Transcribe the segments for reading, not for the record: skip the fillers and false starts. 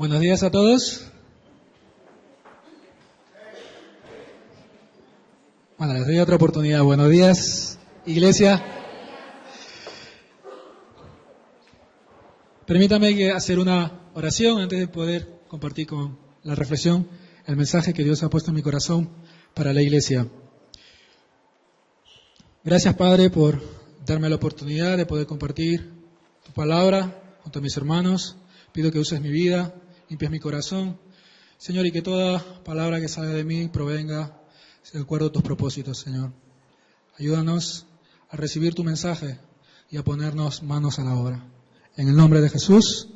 Buenos días a todos. Bueno, les doy otra oportunidad. Buenos días, iglesia. Permítame hacer una oración antes de poder compartir con la reflexión el mensaje que Dios ha puesto en mi corazón para la iglesia. Gracias, Padre, por darme la oportunidad de poder compartir tu palabra junto a mis hermanos. Pido que uses mi vida, limpies mi corazón, Señor, y que toda palabra que salga de mí provenga de acuerdo a tus propósitos, Señor. Ayúdanos a recibir tu mensaje y a ponernos manos a la obra. En el nombre de Jesús,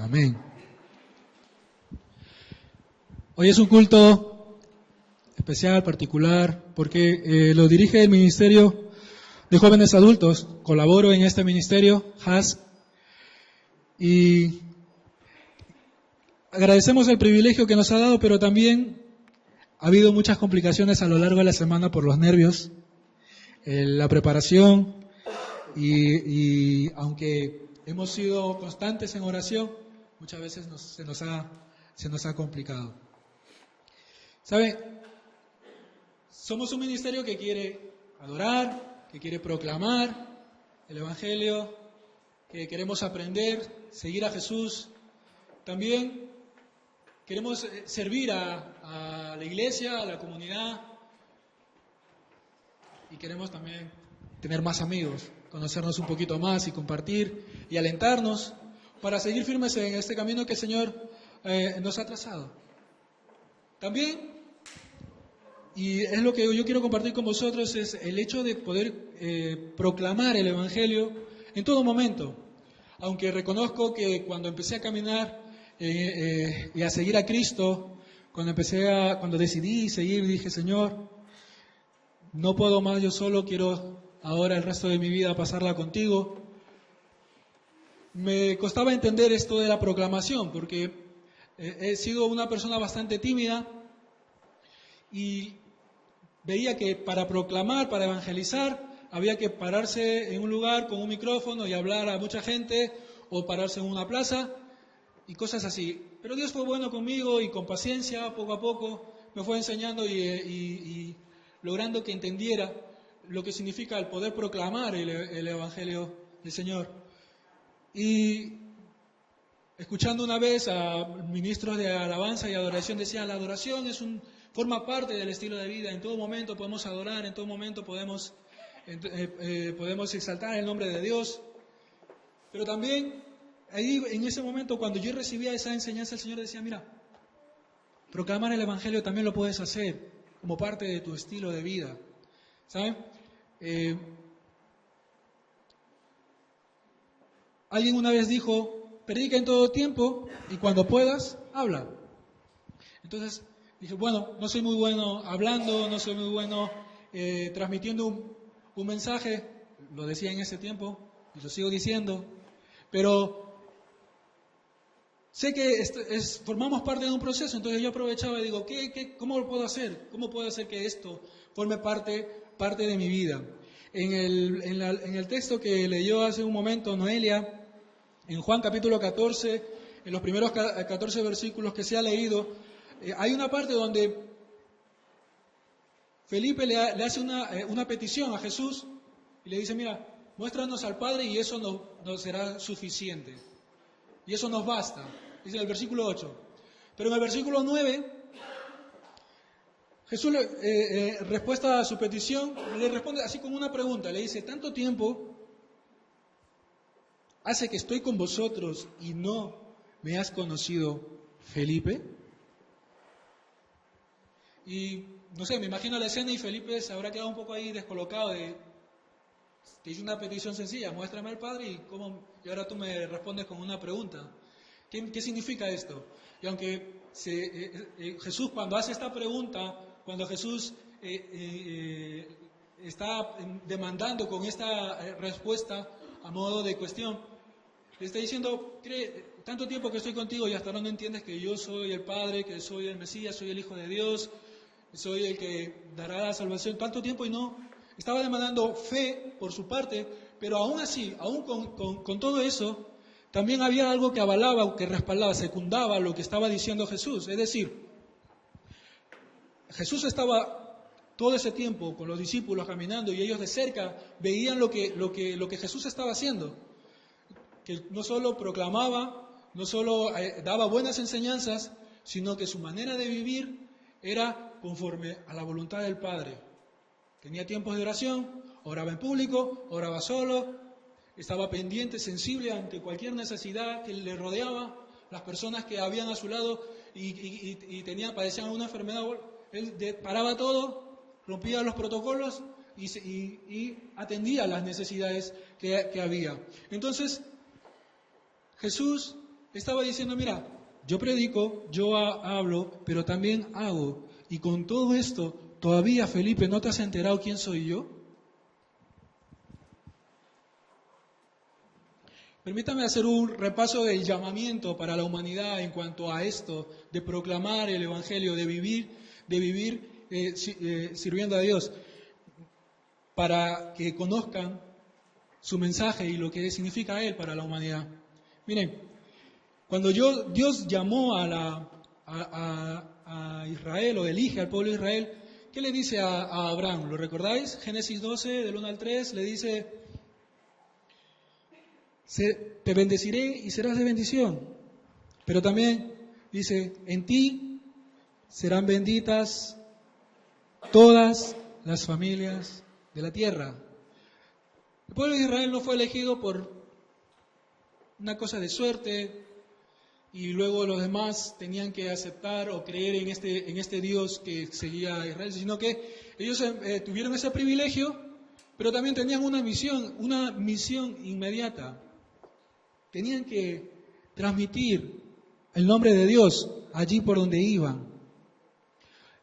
amén. Hoy es un culto especial, particular, porque lo dirige el Ministerio de Jóvenes Adultos. Colaboro en este ministerio, HAS, y agradecemos el privilegio que nos ha dado, pero también ha habido muchas complicaciones a lo largo de la semana por los nervios, la preparación, y aunque hemos sido constantes en oración, muchas veces se nos ha complicado. ¿Sabe? Somos un ministerio que quiere adorar, que quiere proclamar el Evangelio, que queremos aprender, seguir a Jesús. También queremos servir a la iglesia, a la comunidad, y queremos también tener más amigos, conocernos un poquito más y compartir y alentarnos para seguir firmes en este camino que el Señor nos ha trazado. También, y es lo que yo quiero compartir con vosotros, es el hecho de poder proclamar el Evangelio en todo momento. Aunque reconozco que cuando empecé a caminar y a seguir a Cristo, cuando decidí seguir, dije, Señor, no puedo más yo solo, quiero ahora el resto de mi vida pasarla contigo. Me costaba entender esto de la proclamación, porque he sido una persona bastante tímida y veía que para proclamar, para evangelizar, había que pararse en un lugar con un micrófono y hablar a mucha gente, o pararse en una plaza y cosas así. Pero Dios fue bueno conmigo y con paciencia, poco a poco, me fue enseñando y logrando que entendiera lo que significa el poder proclamar el Evangelio del Señor. Y escuchando una vez a ministros de alabanza y adoración, decían, la adoración forma parte del estilo de vida. En todo momento podemos adorar, en todo momento podemos exaltar el nombre de Dios. Pero también, ahí en ese momento, cuando yo recibía esa enseñanza, el Señor decía, mira, proclamar el Evangelio también lo puedes hacer como parte de tu estilo de vida. ¿Saben? Alguien una vez dijo, predica en todo tiempo y cuando puedas, habla. Entonces dije, bueno, no soy muy bueno hablando, no soy muy bueno transmitiendo un mensaje, lo decía en ese tiempo y lo sigo diciendo, pero sé que formamos parte de un proceso. Entonces yo aprovechaba y digo, ¿cómo lo puedo hacer? ¿Cómo puedo hacer que esto forme parte de mi vida? En el texto que leyó hace un momento Noelia, en Juan capítulo 14, en los primeros 14 versículos que se ha leído, hay una parte donde Felipe le hace una petición a Jesús y le dice, mira, muéstranos al Padre y eso nos será suficiente. Y eso nos basta. Dice en el versículo 8. Pero en el versículo 9, Jesús, respuesta a su petición, le responde así con una pregunta. Le dice, ¿tanto tiempo hace que estoy con vosotros y no me has conocido, Felipe? Y no sé, me imagino la escena y Felipe se habrá quedado un poco ahí descolocado te hice una petición sencilla, muéstrame al Padre y ahora tú me respondes con una pregunta. ¿Qué significa esto? Y aunque Jesús cuando hace esta pregunta, cuando Jesús está demandando con esta respuesta a modo de cuestión, le está diciendo, tanto tiempo que estoy contigo y hasta ahora no entiendes que yo soy el Padre, que soy el Mesías, soy el Hijo de Dios, soy el que dará la salvación, tanto tiempo y no. Estaba demandando fe por su parte, pero aún así, aún con todo eso, también había algo que avalaba, que respaldaba, secundaba lo que estaba diciendo Jesús. Es decir, Jesús estaba todo ese tiempo con los discípulos caminando y ellos de cerca veían lo que Jesús estaba haciendo. Que no solo proclamaba, no solo daba buenas enseñanzas, sino que su manera de vivir era conforme a la voluntad del Padre. Tenía tiempos de oración, oraba en público, oraba solo, estaba pendiente, sensible ante cualquier necesidad que le rodeaba, las personas que habían a su lado y padecían una enfermedad. Él paraba todo, rompía los protocolos y atendía las necesidades que había. Entonces, Jesús estaba diciendo, mira, yo predico, yo hablo, pero también hago. Y con todo esto, todavía, Felipe, ¿no te has enterado quién soy yo? Permítame hacer un repaso del llamamiento para la humanidad en cuanto a esto, de proclamar el Evangelio, de vivir sirviendo a Dios, para que conozcan su mensaje y lo que significa Él para la humanidad. Miren, cuando Dios llamó a Israel o elige al pueblo de Israel, ¿qué le dice a Abraham? ¿Lo recordáis? Génesis 12, del 1 al 3, le dice, te bendeciré y serás de bendición. Pero también dice, en ti serán benditas todas las familias de la tierra. El pueblo de Israel no fue elegido por una cosa de suerte y luego los demás tenían que aceptar o creer en este Dios que seguía a Israel, sino que ellos tuvieron ese privilegio, pero también tenían una misión inmediata. Tenían que transmitir el nombre de Dios allí por donde iban.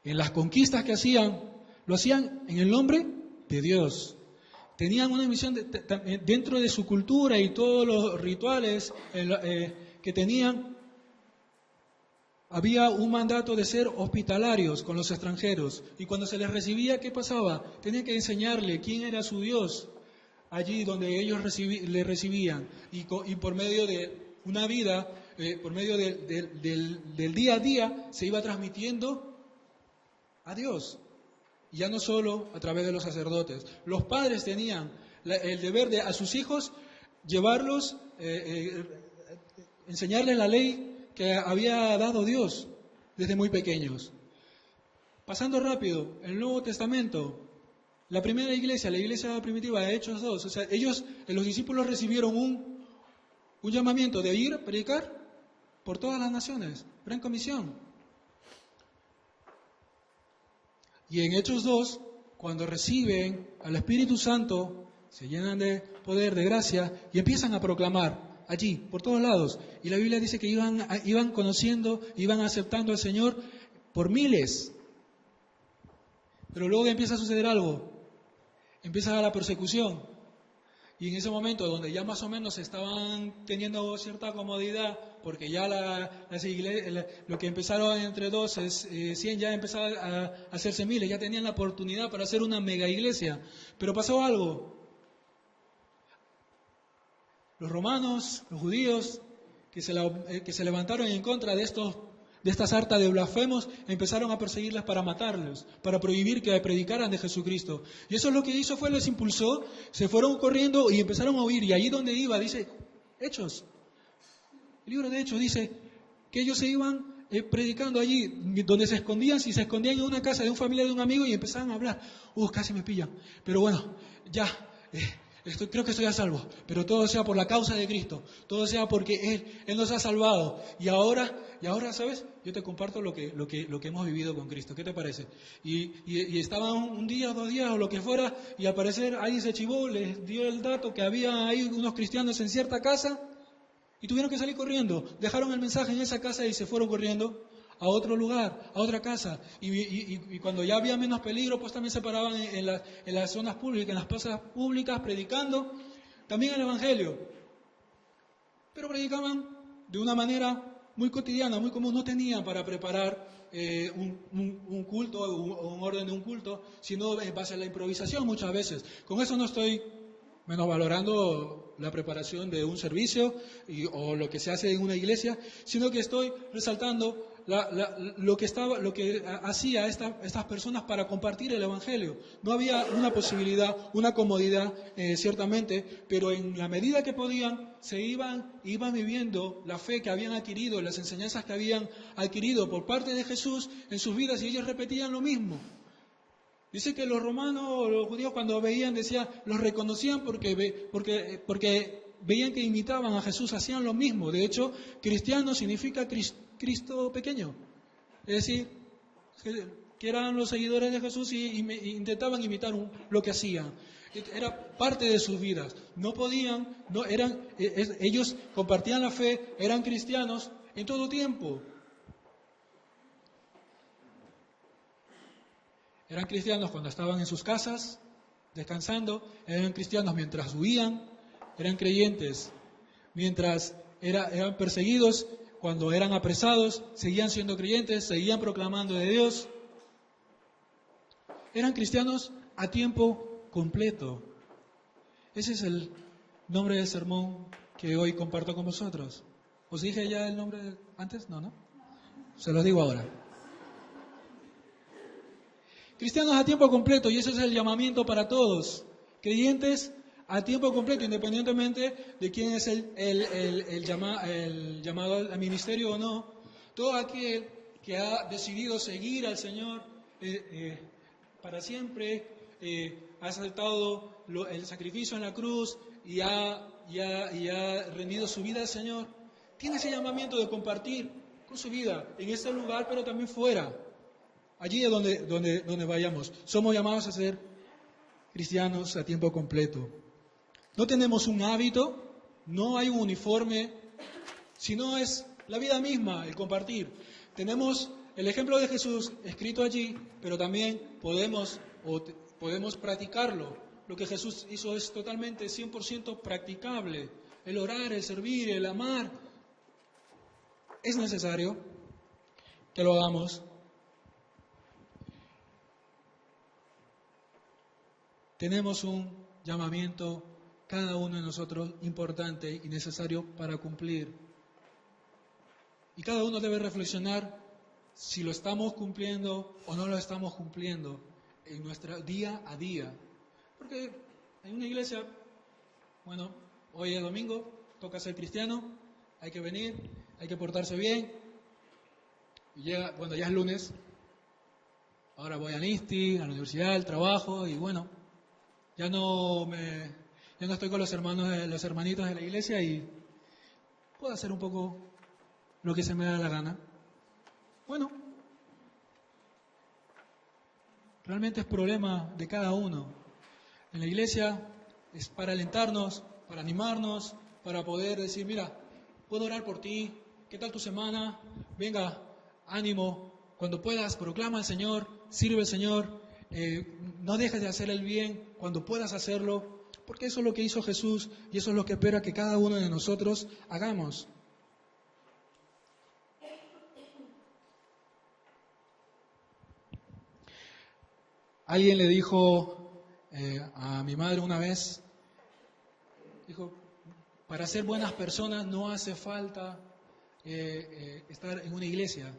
En las conquistas que hacían, lo hacían en el nombre de Dios. Tenían una misión dentro de su cultura y todos los rituales que tenían. Había un mandato de ser hospitalarios con los extranjeros. Y cuando se les recibía, ¿qué pasaba? Tenían que enseñarle quién era su Dios allí donde ellos le recibían. Y por medio de una vida, por medio del día a día, se iba transmitiendo a Dios. Y ya no solo a través de los sacerdotes. Los padres tenían el deber de a sus hijos llevarlos, enseñarles la ley que había dado Dios desde muy pequeños. Pasando rápido, el Nuevo Testamento, la primera iglesia, la iglesia primitiva de Hechos 2, o sea, los discípulos recibieron un llamamiento de ir a predicar por todas las naciones, gran comisión. Y en Hechos 2, cuando reciben al Espíritu Santo, se llenan de poder, de gracia, y empiezan a proclamar allí, por todos lados. Y la Biblia dice que iban conociendo, iban aceptando al Señor por miles. Pero luego empieza a suceder algo. Empieza la persecución. Y en ese momento, donde ya más o menos estaban teniendo cierta comodidad, porque ya las iglesias, lo que empezaron entre 100 ya empezaron a hacerse miles, ya tenían la oportunidad para hacer una mega iglesia. Pero pasó algo. Los romanos, los judíos, que se levantaron en contra de esta sarta de blasfemos, empezaron a perseguirlas para matarlos, para prohibir que predicaran de Jesucristo. Y eso es lo que hizo, les impulsó, se fueron corriendo y empezaron a huir. Y allí donde iba, dice, Hechos, el libro de Hechos dice que ellos se iban predicando allí, donde se escondían, si se escondían en una casa de un familiar de un amigo y empezaban a hablar. Casi me pillan, pero bueno, ya... creo que estoy a salvo, pero todo sea por la causa de Cristo, todo sea porque Él nos ha salvado. Y ahora, ¿sabes? Yo te comparto lo que hemos vivido con Cristo. ¿Qué te parece? Y estaban un día, 2 días o lo que fuera, y al parecer alguien se chivó, les dio el dato que había ahí unos cristianos en cierta casa, y tuvieron que salir corriendo. Dejaron el mensaje en esa casa y se fueron corriendo a otro lugar, a otra casa. Y cuando ya había menos peligro, pues también se paraban en las zonas públicas, en las plazas públicas, predicando también el Evangelio. Pero predicaban de una manera muy cotidiana, muy común. No tenían para preparar un culto o un orden de un culto, sino en base a la improvisación muchas veces. Con eso no estoy menos valorando la preparación de un servicio o lo que se hace en una iglesia, sino que estoy resaltando lo que hacía estas personas para compartir el Evangelio. No había una posibilidad, una comodidad, ciertamente, pero en la medida que podían, iban viviendo la fe que habían adquirido, las enseñanzas que habían adquirido por parte de Jesús en sus vidas, y ellos repetían lo mismo. Dice que los romanos o los judíos cuando veían, los reconocían porque veían que imitaban a Jesús, hacían lo mismo. De hecho, cristiano significa Cristo pequeño. Es decir, que eran los seguidores de Jesús y intentaban imitar lo que hacían. Era parte de sus vidas. No podían, ellos compartían la fe, eran cristianos en todo tiempo. Eran cristianos cuando estaban en sus casas, descansando, eran cristianos mientras huían, eran creyentes mientras eran perseguidos, cuando eran apresados, seguían siendo creyentes, seguían proclamando de Dios. Eran cristianos a tiempo completo. Ese es el nombre del sermón que hoy comparto con vosotros. ¿Os dije ya el nombre antes? No. Se los digo ahora. Cristianos a tiempo completo, y ese es el llamamiento para todos. Creyentes a tiempo completo, independientemente de quién es el llamado al ministerio o no. Todo aquel que ha decidido seguir al Señor para siempre, ha aceptado el sacrificio en la cruz y ha rendido su vida al Señor, tiene ese llamamiento de compartir con su vida en este lugar, pero también fuera. Allí es donde vayamos. Somos llamados a ser cristianos a tiempo completo. No tenemos un hábito, no hay un uniforme, sino es la vida misma, el compartir. Tenemos el ejemplo de Jesús escrito allí, pero también podemos practicarlo. Lo que Jesús hizo es totalmente 100% practicable. El orar, el servir, el amar. Es necesario que lo hagamos. Tenemos un llamamiento, cada uno de nosotros, importante y necesario para cumplir. Y cada uno debe reflexionar si lo estamos cumpliendo o no lo estamos cumpliendo en nuestro día a día. Porque en una iglesia, bueno, hoy es domingo, toca ser cristiano, hay que venir, hay que portarse bien. Y ya es lunes, ahora voy al INSTI, a la universidad, al trabajo, y bueno, ya no estoy con los hermanitos de la iglesia y puedo hacer un poco lo que se me da la gana. Bueno, realmente es problema de cada uno. En la iglesia es para alentarnos, para animarnos, para poder decir, mira, puedo orar por ti, ¿qué tal tu semana? Venga, ánimo, cuando puedas, proclama al Señor, sirve al Señor, no dejes de hacer el bien cuando puedas hacerlo, porque eso es lo que hizo Jesús y eso es lo que espera que cada uno de nosotros hagamos. Alguien le dijo a mi madre una vez, dijo, para ser buenas personas no hace falta estar en una iglesia.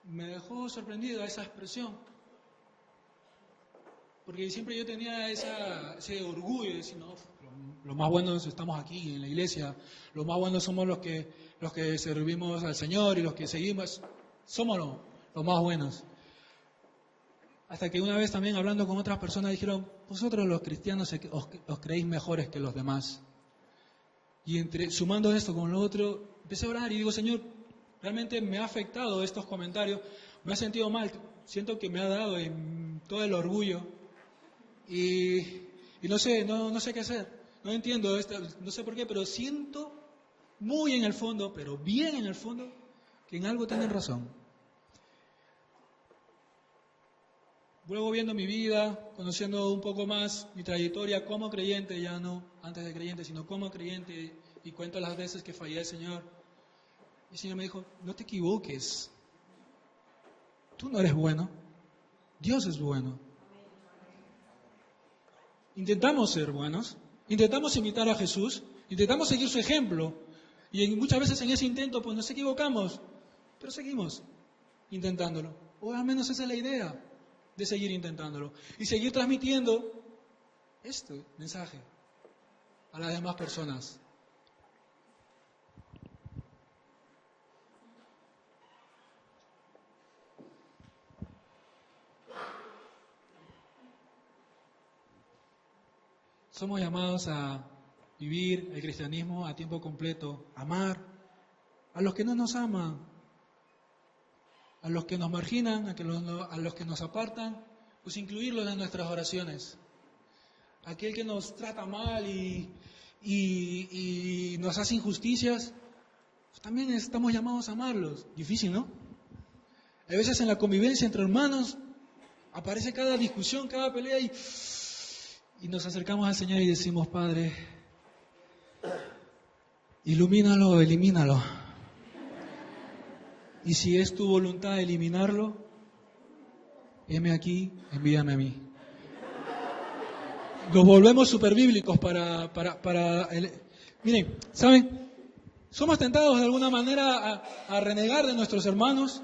Me dejó sorprendido esa expresión, porque siempre yo tenía ese orgullo de decir, no, los más buenos estamos aquí en la iglesia, los más buenos somos los que servimos al Señor y los que seguimos, somos los más buenos. Hasta que una vez también hablando con otras personas dijeron, vosotros los cristianos os creéis mejores que los demás. Y sumando esto con lo otro, empecé a orar y digo, Señor, realmente me ha afectado estos comentarios, me ha sentido mal, siento que me ha dado en todo el orgullo y no sé qué hacer, no entiendo, no sé por qué, pero siento muy en el fondo, pero bien en el fondo, que en algo tienen razón. Luego viendo mi vida, conociendo un poco más mi trayectoria como creyente, ya no antes de creyente, sino como creyente, y cuento las veces que fallé al Señor. Y el Señor me dijo, no te equivoques, tú no eres bueno, Dios es bueno. intentamos ser buenos, intentamos imitar a Jesús, intentamos seguir su ejemplo. Y muchas veces en ese intento pues nos equivocamos, pero seguimos intentándolo. O al menos esa es la idea, de seguir intentándolo. Y seguir transmitiendo este mensaje a las demás personas. Somos llamados a vivir el cristianismo a tiempo completo, amar a los que no nos aman, a los que nos marginan, a los que nos apartan, pues incluirlos en nuestras oraciones. Aquel que nos trata mal y nos hace injusticias, pues también estamos llamados a amarlos. Difícil, ¿no? A veces en la convivencia entre hermanos aparece cada discusión, cada pelea y nos acercamos al Señor y decimos, Padre, ilumínalo, elimínalo. Y si es tu voluntad eliminarlo, heme aquí, envíame a mí. Los volvemos superbíblicos Miren, ¿saben? Somos tentados de alguna manera a renegar de nuestros hermanos,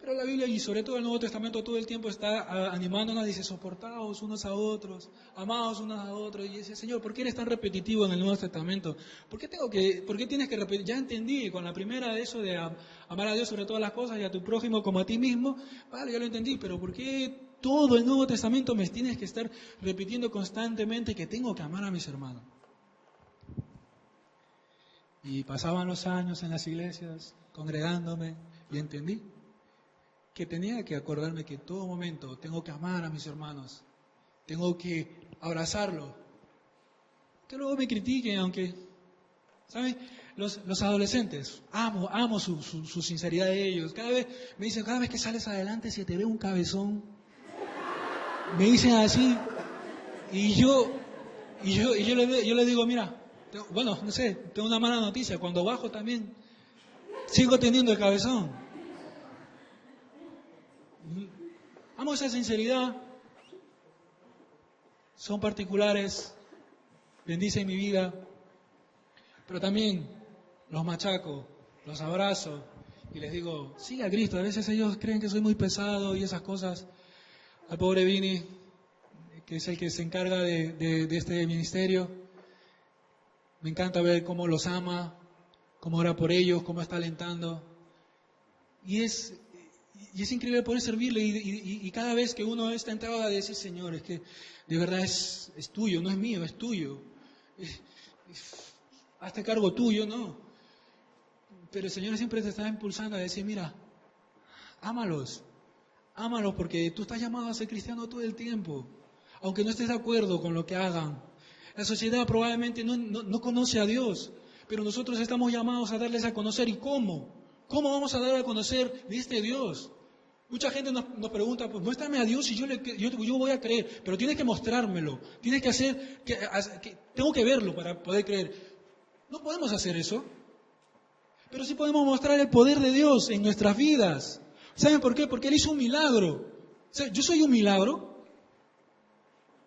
pero la Biblia y sobre todo el Nuevo Testamento todo el tiempo está animándonos, dice, soportaos unos a otros, amaos unos a otros. Y dice, Señor, ¿por qué eres tan repetitivo en el Nuevo Testamento? ¿Por qué tienes que repetir? Ya entendí con la primera de eso de amar a Dios sobre todas las cosas y a tu prójimo como a ti mismo. Vale, ya lo entendí, pero ¿por qué todo el Nuevo Testamento me tienes que estar repitiendo constantemente que tengo que amar a mis hermanos? Y pasaban los años en las iglesias, congregándome, y entendí que tenía que acordarme que en todo momento tengo que amar a mis hermanos, tengo que abrazarlos. Que luego me critiquen, aunque, ¿saben? Los adolescentes, amo su sinceridad de ellos. Cada vez me dicen, cada vez que sales adelante se te ve un cabezón. Me dicen así, y yo le digo, mira, bueno, no sé, tengo una mala noticia, cuando bajo también sigo teniendo el cabezón. Amo esa sinceridad, son particulares, bendicen mi vida, pero también los machaco, los abrazo y les digo, sigue a Cristo. A veces ellos creen que soy muy pesado y esas cosas. Al pobre Vini, que es el que se encarga de este ministerio, me encanta ver cómo los ama, cómo ora por ellos, cómo está alentando. Y es increíble poder servirle y cada vez que uno está tentado a decir, Señor, es que de verdad es tuyo, no es mío, es tuyo. Hazte cargo tuyo, no. Pero el Señor siempre te está impulsando a decir, mira, ámalos porque tú estás llamado a ser cristiano todo el tiempo, aunque no estés de acuerdo con lo que hagan. La sociedad probablemente no conoce a Dios, pero nosotros estamos llamados a darles a conocer. ¿Y cómo? ¿Cómo vamos a dar a conocer de este Dios? Mucha gente nos pregunta, pues muéstrame a Dios y yo voy a creer, pero tienes que mostrármelo, tienes que hacer, tengo que verlo para poder creer. No podemos hacer eso, pero sí podemos mostrar el poder de Dios en nuestras vidas. ¿Saben por qué? Porque Él hizo un milagro. O sea, yo soy un milagro,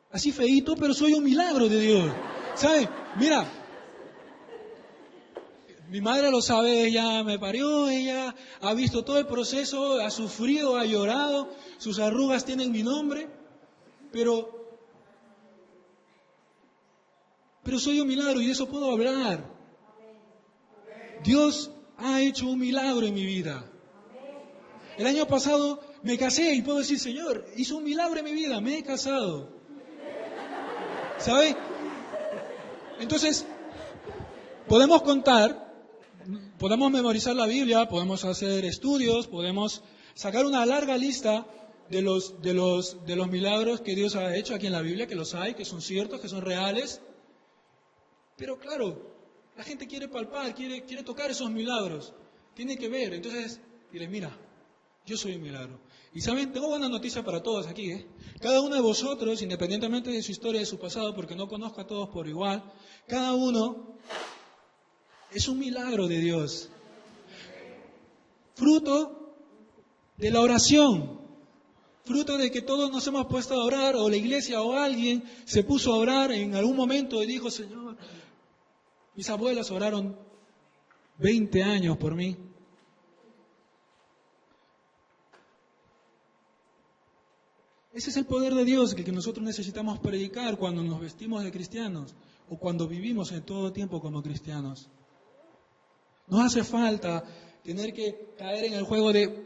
así feíto, pero soy un milagro de Dios. ¿Saben? Mira, mi madre lo sabe, ella me parió, ella ha visto todo el proceso, ha sufrido, ha llorado, sus arrugas tienen mi nombre, pero soy un milagro y de eso puedo hablar. Dios ha hecho un milagro en mi vida. El año pasado me casé y puedo decir, Señor, hizo un milagro en mi vida, me he casado. ¿Sabe? Entonces, podemos contar. Podemos memorizar la Biblia, podemos hacer estudios, podemos sacar una larga lista de los milagros que Dios ha hecho aquí en la Biblia, que los hay, que son ciertos, que son reales. Pero claro, la gente quiere palpar, quiere tocar esos milagros, tiene que ver. Entonces, dile, mira, yo soy un milagro. Y saben, tengo buena noticia para todos aquí, ¿eh? Cada uno de vosotros, independientemente de su historia, de su pasado, porque no conozco a todos por igual, cada uno es un milagro de Dios, fruto de la oración, fruto de que todos nos hemos puesto a orar, o la iglesia o alguien se puso a orar en algún momento y dijo, Señor, mis abuelas oraron 20 años por mí. Ese es el poder de Dios que nosotros necesitamos predicar cuando nos vestimos de cristianos o cuando vivimos en todo tiempo como cristianos. No hace falta tener que caer en el juego de,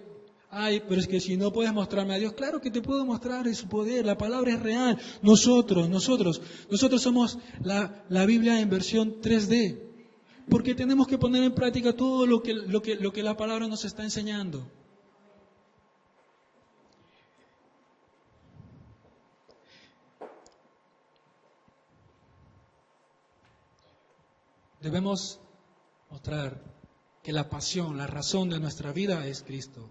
ay, pero es que si no puedes mostrarme a Dios, claro que te puedo mostrar su poder, la palabra es real. Nosotros somos la Biblia en versión 3D, porque tenemos que poner en práctica todo lo que la palabra nos está enseñando. Debemos mostrar que la pasión, la razón de nuestra vida es Cristo.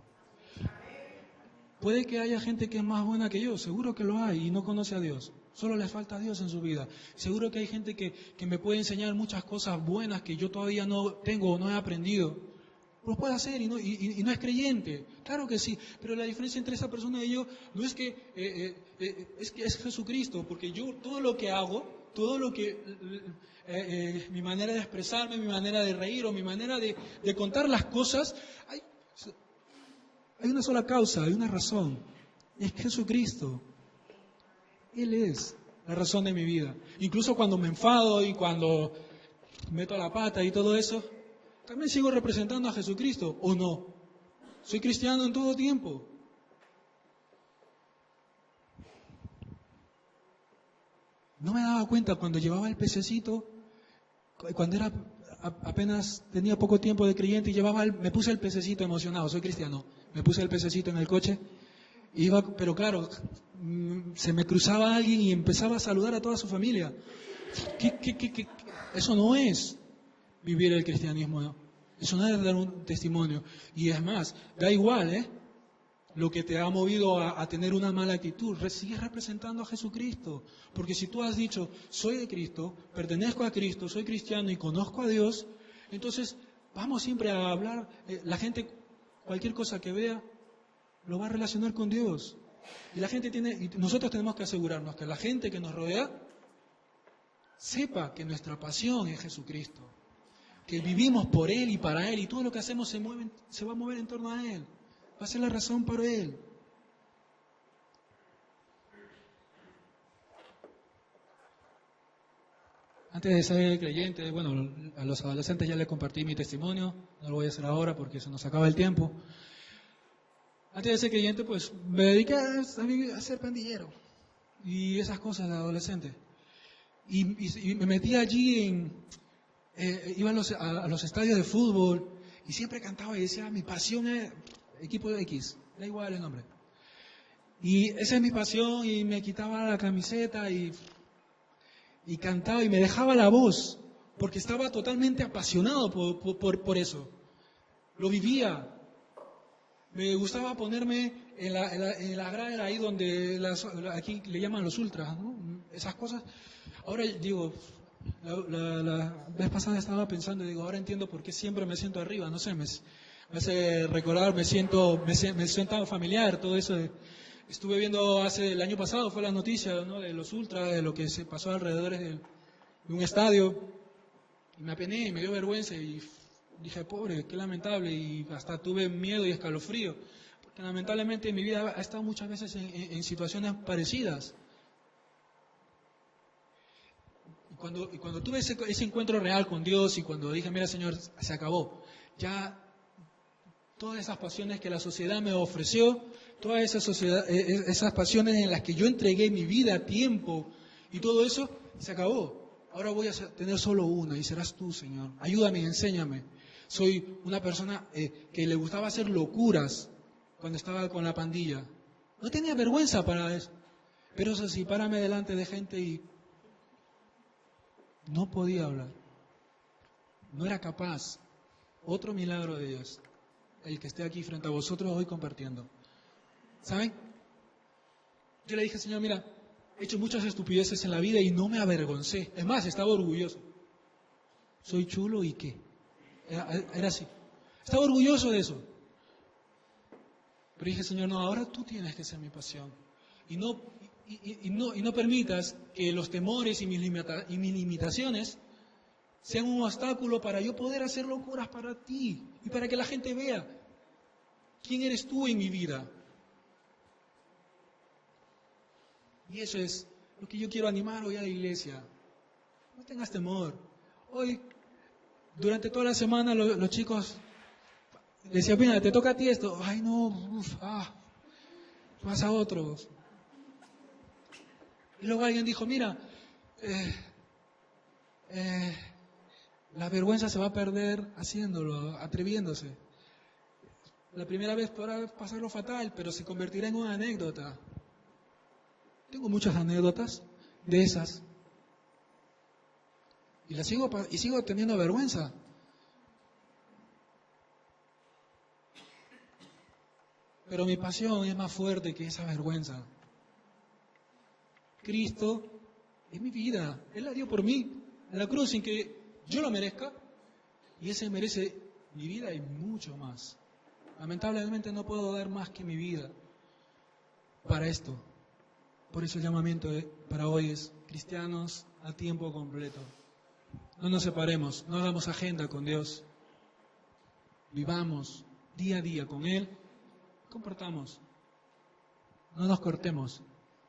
Puede que haya gente que es más buena que yo, seguro que lo hay y no conoce a Dios. Solo le falta a Dios en su vida. Seguro que hay gente que me puede enseñar muchas cosas buenas que yo todavía no tengo o no he aprendido. Lo puede hacer y no es creyente. Claro que sí, pero la diferencia entre esa persona y yo no es que es Jesucristo, porque yo todo lo que hago, todo lo que mi manera de expresarme, mi manera de reír o mi manera de contar las cosas, hay una sola causa, hay una razón. Es Jesucristo. Él es la razón de mi vida. Incluso cuando me enfado y cuando meto la pata y todo eso, también sigo representando a Jesucristo, ¿o no? Soy cristiano en todo tiempo. No me daba cuenta cuando llevaba el pececito, cuando apenas tenía poco tiempo de creyente y me puse el pececito emocionado, soy cristiano, me puse el pececito en el coche, pero claro, se me cruzaba alguien y empezaba a saludar a toda su familia. ¿Qué? Eso no es vivir el cristianismo, ¿no? Eso no es dar un testimonio. Y es más, da igual, lo que te ha movido a tener una mala actitud, sigues representando a Jesucristo. Porque si tú has dicho, soy de Cristo, pertenezco a Cristo, soy cristiano y conozco a Dios, entonces vamos siempre a hablar, la gente, cualquier cosa que vea, lo va a relacionar con Dios. Y nosotros tenemos que asegurarnos que la gente que nos rodea sepa que nuestra pasión es Jesucristo, que vivimos por Él y para Él, y todo lo que hacemos se va a mover en torno a Él. Va a ser la razón para Él. Antes de ser creyente, bueno, a los adolescentes ya les compartí mi testimonio, no lo voy a hacer ahora porque se nos acaba el tiempo. Antes de ser creyente, pues me dediqué a ser pandillero y esas cosas de adolescente. Y me metí allí iba a los estadios de fútbol y siempre cantaba y decía, mi pasión es equipo de X, da igual el nombre. Y esa es mi pasión y me quitaba la camiseta y cantaba y me dejaba la voz porque estaba totalmente apasionado por eso. Lo vivía. Me gustaba ponerme en la grada ahí donde aquí le llaman los ultras, ¿no? Esas cosas. Ahora digo, la vez pasada estaba pensando, digo, ahora entiendo por qué siempre me siento arriba, no sé, me hace recordar, me siento familiar, todo eso. Estuve viendo el año pasado, fue la noticia, ¿no?, de los ultras, de lo que se pasó alrededor de un estadio, y me apené, me dio vergüenza y dije, pobre, qué lamentable, y hasta tuve miedo y escalofrío, porque lamentablemente en mi vida ha estado muchas veces en situaciones parecidas. Y cuando tuve ese encuentro real con Dios y cuando dije, mira Señor, se acabó, ya todas esas pasiones que la sociedad me ofreció, todas esas pasiones en las que yo entregué mi vida, tiempo y todo eso, se acabó. Ahora voy a tener solo una y serás tú, Señor. Ayúdame, enséñame. Soy una persona que le gustaba hacer locuras cuando estaba con la pandilla. No tenía vergüenza para eso. Pero eso sí, párame delante de gente y no podía hablar. No era capaz. Otro milagro de Dios. El que esté aquí frente a vosotros hoy compartiendo. ¿Saben? Yo le dije, Señor, mira, he hecho muchas estupideces en la vida y no me avergoncé. Es más, estaba orgulloso. ¿Soy chulo y qué? Era así. Estaba orgulloso de eso. Pero dije, Señor, no, ahora tú tienes que ser mi pasión. Y no permitas que los temores y mis limitaciones sean un obstáculo para yo poder hacer locuras para ti y para que la gente vea quién eres tú en mi vida. Y eso es lo que yo quiero animar hoy a la iglesia. No tengas temor. Hoy, durante toda la semana, los chicos decían, mira, te toca a ti esto. Ay, no, pasa a otros. Y luego alguien dijo, mira, la vergüenza se va a perder haciéndolo, atreviéndose. La primera vez podrá pasarlo fatal, pero se convertirá en una anécdota. Tengo muchas anécdotas de esas. Y sigo teniendo vergüenza. Pero mi pasión es más fuerte que esa vergüenza. Cristo es mi vida. Él la dio por mí en la cruz sin que yo lo merezca. Y ese merece mi vida y mucho más. Lamentablemente no puedo dar más que mi vida para esto. Por eso el llamamiento para hoy es cristianos a tiempo completo. No nos separemos, no hagamos agenda con Dios. Vivamos día a día con Él. Compartamos. No nos cortemos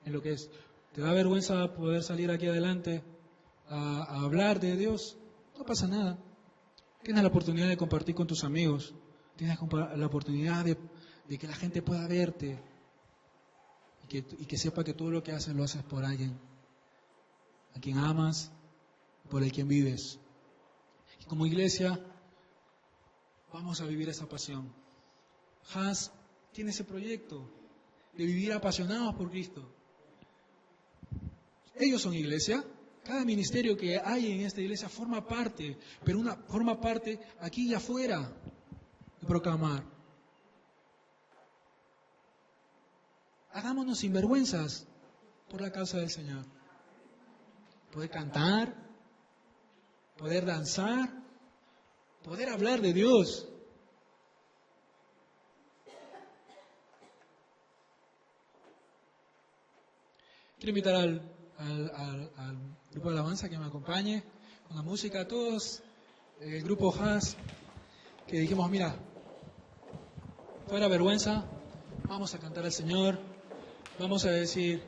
en lo que es. ¿Te da vergüenza poder salir aquí adelante a hablar de Dios? No pasa nada. Tienes la oportunidad de compartir con tus amigos. Tienes la oportunidad de que la gente pueda verte. Y que sepa que todo lo que haces lo haces por alguien. A quien amas, por el quien vives. Y como iglesia, vamos a vivir esa pasión. Has tiene ese proyecto de vivir apasionados por Cristo. Ellos son iglesia. Cada ministerio que hay en esta iglesia forma parte, pero forma parte aquí y afuera de proclamar. Hagámonos sinvergüenzas por la causa del Señor. Poder cantar, poder danzar, poder hablar de Dios. Quiero invitar al grupo de alabanza que me acompañe con la música, a todos, el grupo Has, que dijimos, mira, fuera vergüenza, vamos a cantar al Señor, vamos a decir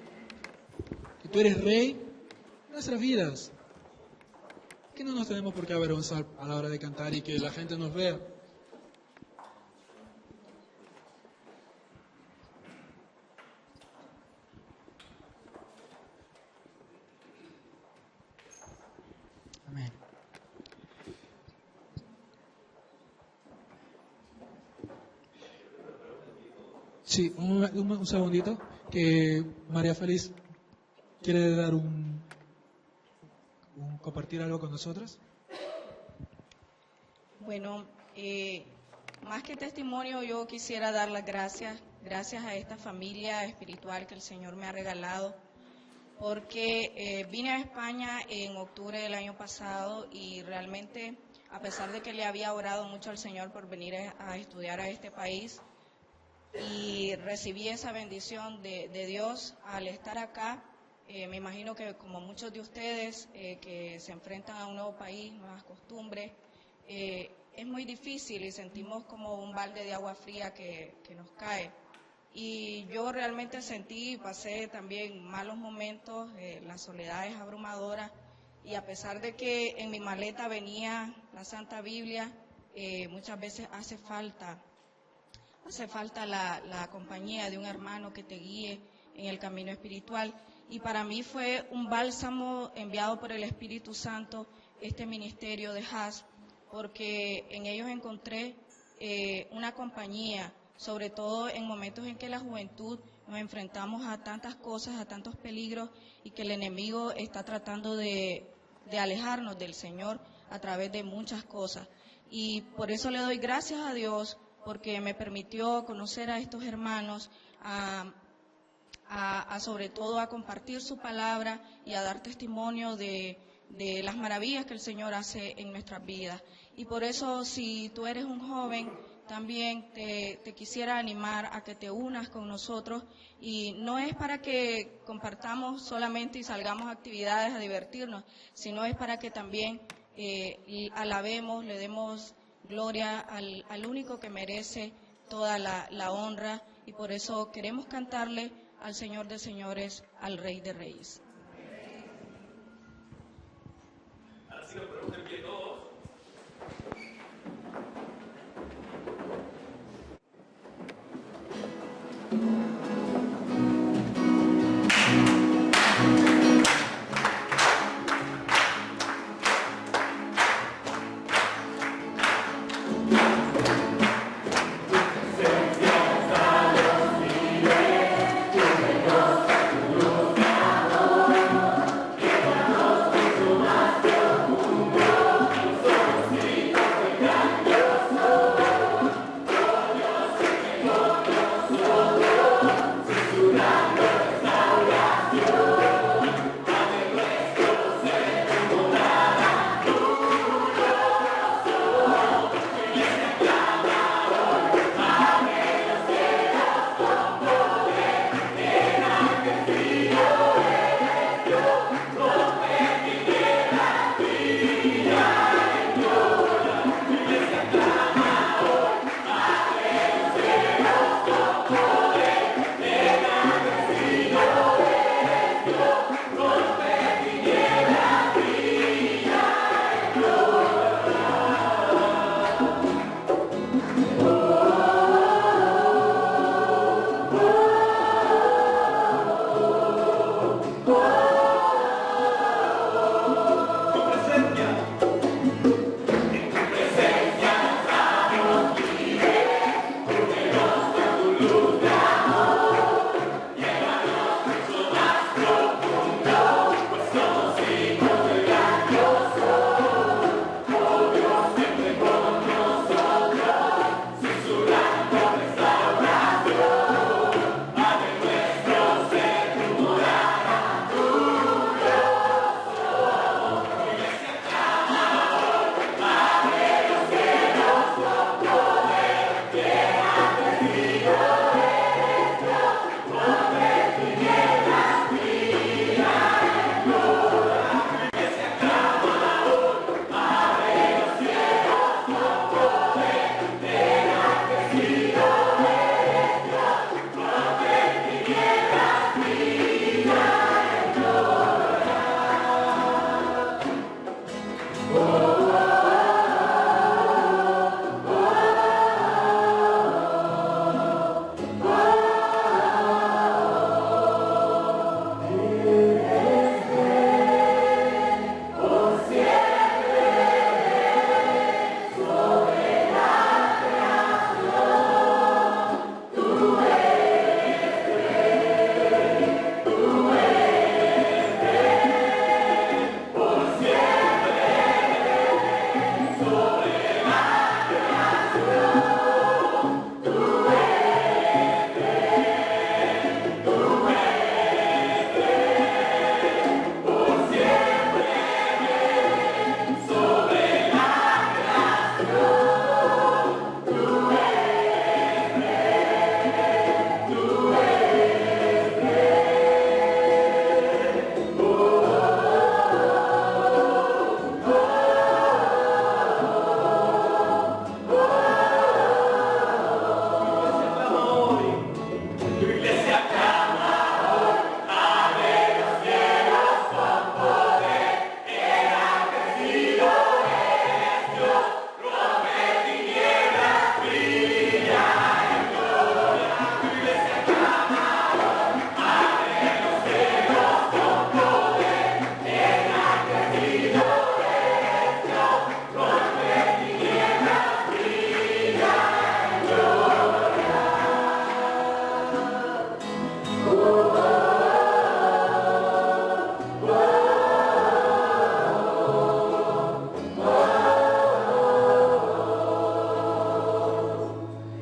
que tú eres Rey de nuestras vidas, que no nos tenemos por qué avergonzar a la hora de cantar y que la gente nos vea. Amén. Sí, un segundito, que María Feliz quiere dar compartir algo con nosotros. Bueno, más que testimonio, yo quisiera dar las gracias a esta familia espiritual que el Señor me ha regalado, porque vine a España en octubre del año pasado y realmente, a pesar de que le había orado mucho al Señor por venir a estudiar a este país, y recibí esa bendición de Dios al estar acá. Me imagino que como muchos de ustedes que se enfrentan a un nuevo país, nuevas costumbres, es muy difícil y sentimos como un balde de agua fría que nos cae. Y yo realmente sentí y pasé también malos momentos, la soledad es abrumadora, y a pesar de que en mi maleta venía la Santa Biblia, muchas veces hace falta la compañía de un hermano que te guíe en el camino espiritual. Y para mí fue un bálsamo enviado por el Espíritu Santo este ministerio de Has, porque en ellos encontré una compañía, sobre todo en momentos en que la juventud nos enfrentamos a tantas cosas, a tantos peligros, y que el enemigo está tratando de alejarnos del Señor a través de muchas cosas. Y por eso le doy gracias a Dios, porque me permitió conocer a estos hermanos, sobre todo a compartir su palabra y a dar testimonio de las maravillas que el Señor hace en nuestras vidas. Y por eso, si tú eres un joven también te quisiera animar a que te unas con nosotros, y no es para que compartamos solamente y salgamos a actividades a divertirnos, sino es para que también alabemos, le demos gloria al único que merece toda la honra, y por eso queremos cantarle al Señor de señores, al Rey de reyes. Ahora sí lo ponemos en pie todos.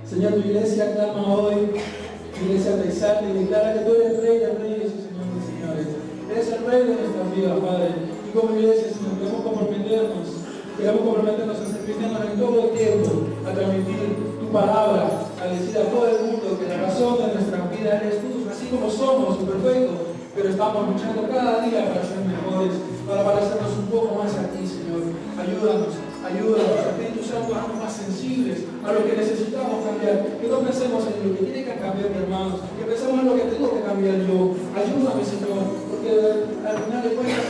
Señor, tu iglesia clama hoy, tu iglesia te exalta y declara que tú eres Rey de reyes y Señor de señores. Eres el Rey de nuestras vidas, Padre. Y como iglesia, Señor, queremos comprometernos a ser cristianos en todo tiempo, a transmitir tu tu palabra al decir a todo el mundo que la razón de nuestra vida eres tú, así como somos, imperfectos, pero estamos luchando cada día para ser mejores, para parecernos un poco más a ti, Señor. Ayúdanos, Espíritu Santo, haznos más sensibles a lo que necesitamos cambiar, que no pensemos en lo que tiene que cambiar mi hermano, que pensemos en lo que tengo que cambiar yo. Ayúdame, Señor, porque al final de cuentas,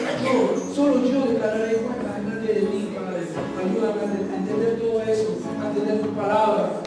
solo yo declararé cuentas delante de ti, Padre. Ayúdame a entender todo eso, a entender tu palabra,